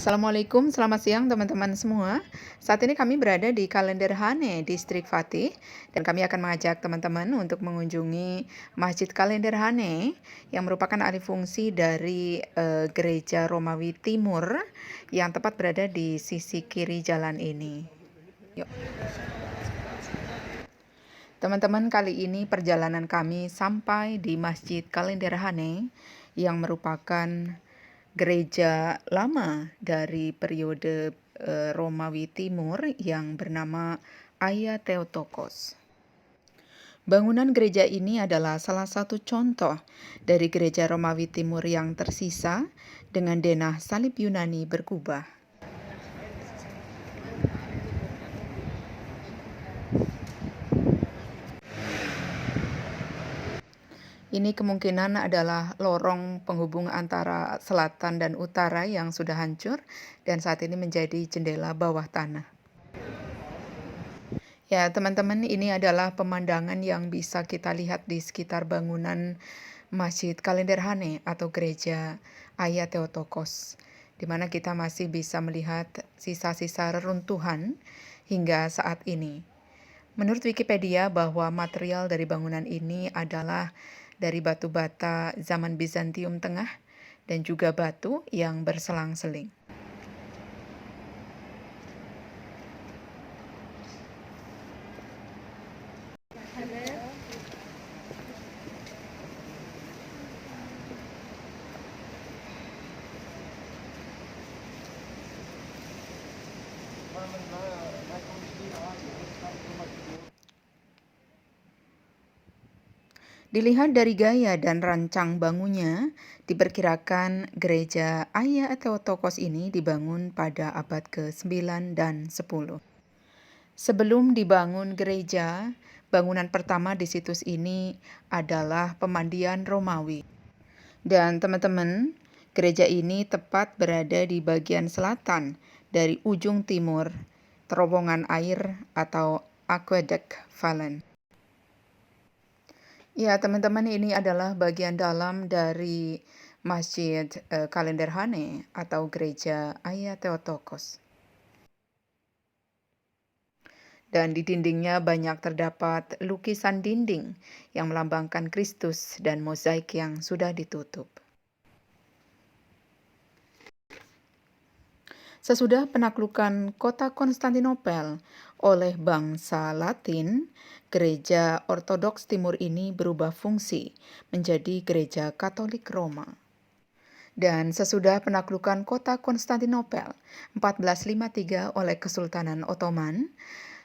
Assalamualaikum, selamat siang teman-teman semua. Saat ini kami berada di Kalenderhane, Distrik Fatih, dan kami akan mengajak teman-teman untuk mengunjungi Masjid Kalenderhane yang merupakan alih fungsi dari Gereja Romawi Timur yang tepat berada di sisi kiri jalan ini. Yuk. Teman-teman, kali ini perjalanan kami sampai di Masjid Kalenderhane yang merupakan gereja lama dari periode Romawi Timur yang bernama Hagia Theotokos. Bangunan gereja ini adalah salah satu contoh dari gereja Romawi Timur yang tersisa dengan denah salib Yunani berkubah. Ini kemungkinan adalah lorong penghubung antara selatan dan utara yang sudah hancur dan saat ini menjadi jendela bawah tanah. Ya, teman-teman, ini adalah pemandangan yang bisa kita lihat di sekitar bangunan Masjid Kalenderhane atau Gereja Hagia Theotokos, di mana kita masih bisa melihat sisa-sisa reruntuhan hingga saat ini. Menurut Wikipedia bahwa material dari bangunan ini adalah dari batu bata zaman Bizantium Tengah dan juga batu yang berselang-seling. Dilihat dari gaya dan rancang bangunnya, diperkirakan gereja Hagia Theotokos ini dibangun pada abad ke-9 dan 10. Sebelum dibangun gereja, bangunan pertama di situs ini adalah pemandian Romawi. Dan teman-teman, gereja ini tepat berada di bagian selatan dari ujung timur terowongan air atau Aqueduct Fallen. Ya, teman-teman, ini adalah bagian dalam dari Masjid Kalenderhane atau Gereja Hagia Theotokos. Dan di dindingnya banyak terdapat lukisan dinding yang melambangkan Kristus dan mozaik yang sudah ditutup. Sesudah penaklukan kota Konstantinopel oleh bangsa Latin, gereja Ortodoks Timur ini berubah fungsi menjadi gereja Katolik Roma. Dan sesudah penaklukan kota Konstantinopel 1453 oleh Kesultanan Ottoman,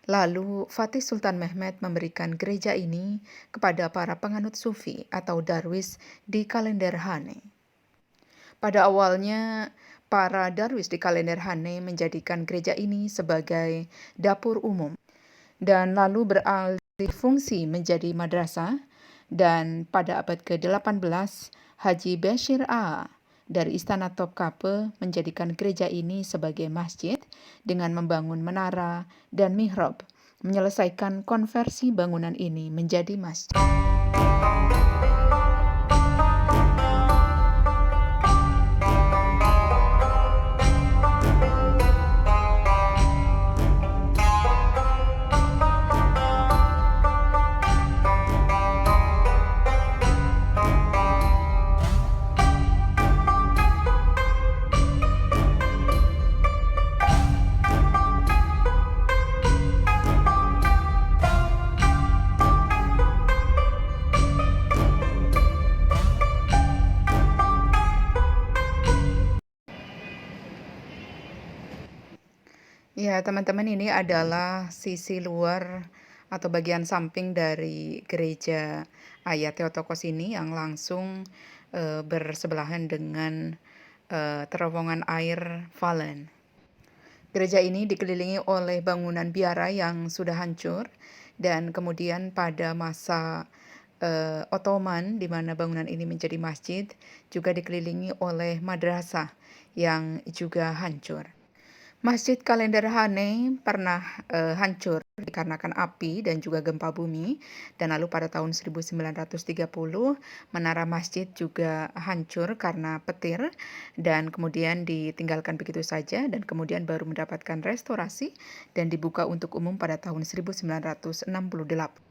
lalu Fatih Sultan Mehmed memberikan gereja ini kepada para penganut sufi atau darwis di Kalenderhane. Pada awalnya, para darwis di Kalenderhane menjadikan gereja ini sebagai dapur umum dan lalu beralih fungsi menjadi madrasah, dan pada abad ke-18 Haji Bashir A dari Istana Topkapi menjadikan gereja ini sebagai masjid dengan membangun menara dan mihrab, menyelesaikan konversi bangunan ini menjadi masjid. Ya, teman-teman, ini adalah sisi luar atau bagian samping dari gereja Hagia Theotokos ini yang langsung bersebelahan dengan terowongan air Fallen. Gereja ini dikelilingi oleh bangunan biara yang sudah hancur, dan kemudian pada masa Ottoman, di mana bangunan ini menjadi masjid, juga dikelilingi oleh madrasah yang juga hancur. Masjid Kalender Hane pernah, hancur dikarenakan api dan juga gempa bumi, dan lalu pada tahun 1930 menara masjid juga hancur karena petir dan kemudian ditinggalkan begitu saja dan kemudian baru mendapatkan restorasi dan dibuka untuk umum pada tahun 1968.